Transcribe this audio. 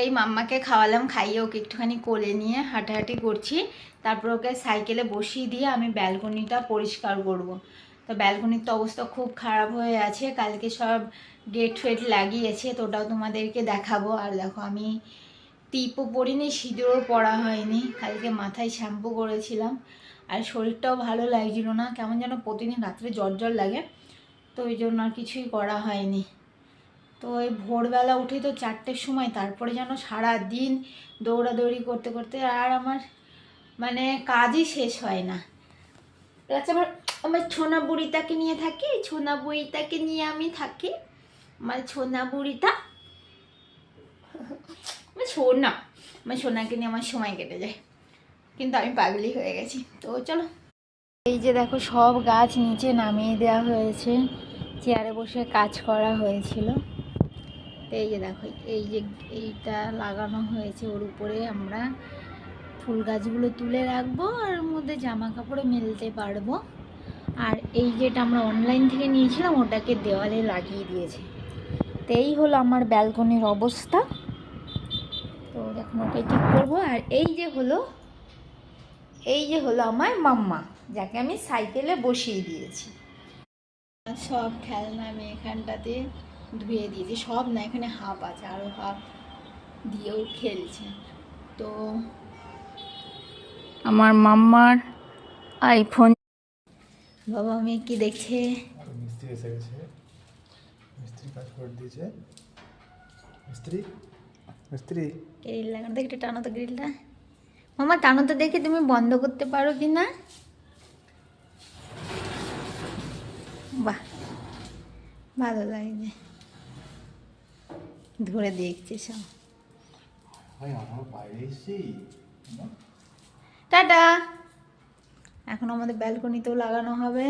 এই মাম্মাকে খাওয়ালাম, খাইয়ে ওকে একটুখানি কোলে নিয়ে হাঁটাহাঁটি করছি। তারপর ওকে সাইকেলে বসিয়ে দিয়ে আমি ব্যালকনিটা পরিষ্কার করব। তো ব্যালকনির তো অবস্থা খুব খারাপ হয়ে আছে, কালকে সব গেট ফেট লাগিয়েছে, তো ওটাও তোমাদেরকে দেখাবো। আর দেখো আমি টিপও পরিনি, সিঁদুরও পরা হয়নি, কালকে মাথায় শ্যাম্পু করেছিলাম। আর শরীরটাও ভালো লাগছিল না, কেমন যেন প্রতিদিন রাত্রে জ্বর জ্বর লাগে, তো ওই জন্য আর কিছুই করা হয়নি। তো এই ভোরবেলা উঠি তো 4টের সময়, তারপরে যেন সারা দিন দৌড়াদৌড়ি করতে করতে আর আমার মানে কাজই শেষ হয় না। আচ্ছা, আমার ছোনা বুড়িটাকে নিয়ে থাকি, ছোনা বুড়িটাকে নিয়ে আমি থাকি, আমার ছোনা বুড়িটা, আমার সোনা, আমার সোনাকে নিয়ে আমার সময় কেটে যায়, কিন্তু আমি পাগলি হয়ে গেছি। তো চলো, এই যে দেখো সব গাছ নিচে নামিয়ে দেওয়া হয়েছে, চেয়ারে বসে কাজ করা হয়েছিল। এই যে দেখো, এই যে এইটা লাগানো হয়েছে, ওর উপরে আমরা ফুল গাছগুলো তুলে রাখবো আর ওর মধ্যে জামা কাপড়ে মেলতে পারবো। আর এই যেটা আমরা অনলাইন থেকে নিয়েছিলাম ওটাকে দেওয়ালে লাগিয়ে দিয়েছে। তো এই হলো আমার ব্যালকনির অবস্থা। তো এখন ওকে ঠিক করবো। আর এই যে হলো আমার মাম্মা, যাকে আমি সাইকেলে বসিয়ে দিয়েছি। সব খেলনা আমি এখানটাতে ধুয়ে দিয়েছি, সব না, এখানে হাফ আছে, আরও হাফ দিয়েও খেলছে। তো আমার মাম্মার আইফোন। বাবা মেয়ে কি দেখছে? মিস্ত্রি এসে গেছে, মিস্ত্রি কাজ করে দিয়েছে। মিস্ত্রি গ্রিল লাগানো, দেখ একটু টানো তো গ্রিলটা। মামা টানো তো, দেখে তুমি বন্ধ করতে পারো কি না। বাহ, ভালো লাগছে, ধরে দেখছি সব। টাটা। এখন আমাদের ব্যালকনিতেও লাগানো হবে।